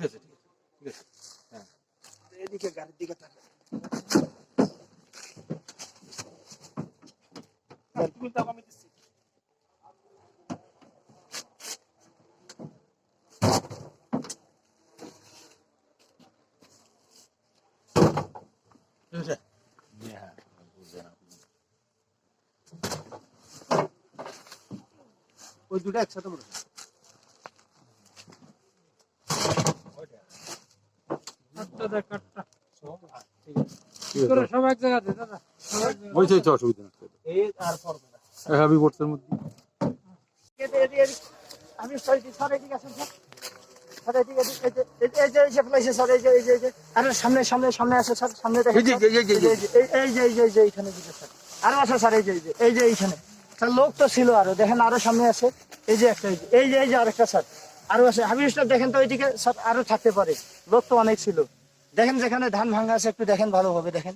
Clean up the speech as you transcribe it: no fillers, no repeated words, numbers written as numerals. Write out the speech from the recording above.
আছে ঠিক আছে হ্যাঁ এদিকে গাড়ির দিকে তাকান তুমি তো আমি দিচ্ছি ওই দুটো একসাথে পড়ে সব এক জায়গাতে দাদা ওই তো অসুবিধা না এই আর পড়বে না হ্যাভি বোর্ডসের মধ্যে আমি স্যার এদিকে আসুন স্যার এদিকে এই যে ফেলাইছে স্যার এই যে আরে সামনে সামনে সামনে আসে স্যার সামনে দেখেন এই যে এইখানে দিকে স্যার আরো আছে স্যার এই যে এইখানে স্যার লোক তো ছিল আরো দেখেন আরো সামনে আছে এই যে একটা এই যে আরেকটা স্যার আরো আছে হাবিব স্যার দেখেন তো ওইদিকে স্যার আরো থাকতে পারে লোক তো অনেক ছিল দেখেন যেখানে ধান ভাঙা আছে একটু দেখেন ভালোভাবে দেখেন